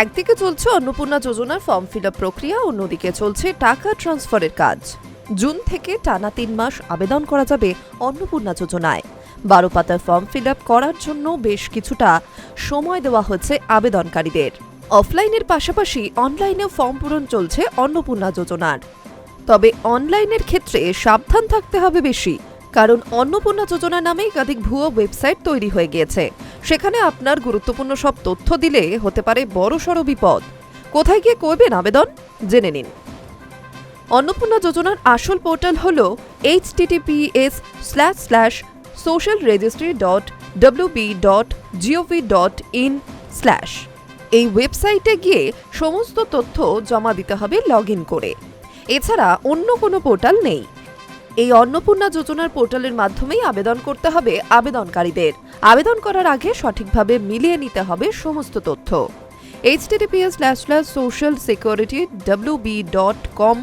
একদিকে চলছে অন্নপূর্ণা যোজনার ফর্ম ফিল আপ প্রক্রিয়া, অন্যদিকে চলছে টাকা ট্রান্সফারের কাজ। জুন থেকে টানা ৩ মাস আবেদন করা যাবে অন্নপূর্ণা যোজনায়। ১২ পাতার ফর্ম ফিল আপ করার জন্য বেশ কিছুটা সময় দেওয়া হচ্ছে আবেদনকারীদের। অফলাইনের পাশাপাশি অনলাইনেও ফর্ম পূরণ চলছে অন্নপূর্ণা যোজনার। তবে অনলাইনের ক্ষেত্রে সাবধান থাকতে হবে বেশি, কারণ অন্নপূর্ণা যোজনা নামে একাধিক ভুয়ো ওয়েবসাইট তৈরি হয়ে গিয়েছে। সেখানে আপনার গুরুত্বপূর্ণ সব তথ্য দিলে হতে পারে বড়সড় বিপদ। কোথায় গিয়ে করবেন আবেদন, জেনে নিন। অন্নপূর্ণা যোজনার আসল পোর্টাল হল https:/socialregistry.wb.gov.in/ এই ওয়েবসাইটে গিয়ে সমস্ত তথ্য জমা দিতে হবে লগইন করে। এছাড়া অন্য কোনো পোর্টাল নেই। এই অন্নপূর্ণা যোজনার পোর্টালের মাধ্যমেই আবেদন করতে হবে আবেদনকারীদের। আবেদন করার আগে সঠিকভাবে মিলিয়ে নিতে হবে সমস্ত তথ্য। https://socialsecurity.wb.com/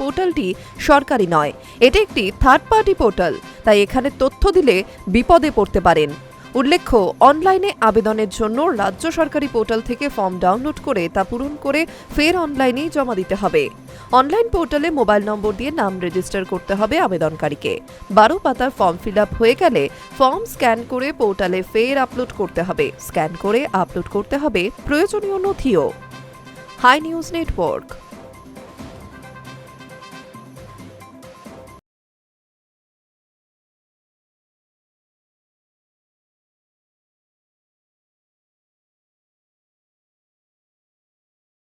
পোর্টালটি সরকারি নয়, এটি একটি থার্ড পার্টি পোর্টাল, তাই এখানে তথ্য দিলে বিপদে পড়তে পারেন। উল্লেখ্য, অনলাইনে আবেদনের জন্য রাজ্য সরকারি পোর্টাল থেকে ফর্ম ডাউনলোড করে তা পূরণ করে ফের অনলাইনেই জমা দিতে হবে। অনলাইন পোর্টালে মোবাইল নম্বর দিয়ে নাম রেজিস্টার করতে হবে আবেদনকারীকে। ১২ পাতার ফর্ম ফিল আপ হয়ে গেলে ফর্ম স্ক্যান করে পোর্টালে ফের আপলোড করতে হবে। স্ক্যান করে আপলোড করতে হবে প্রয়োজনীয় নথিও। High news network.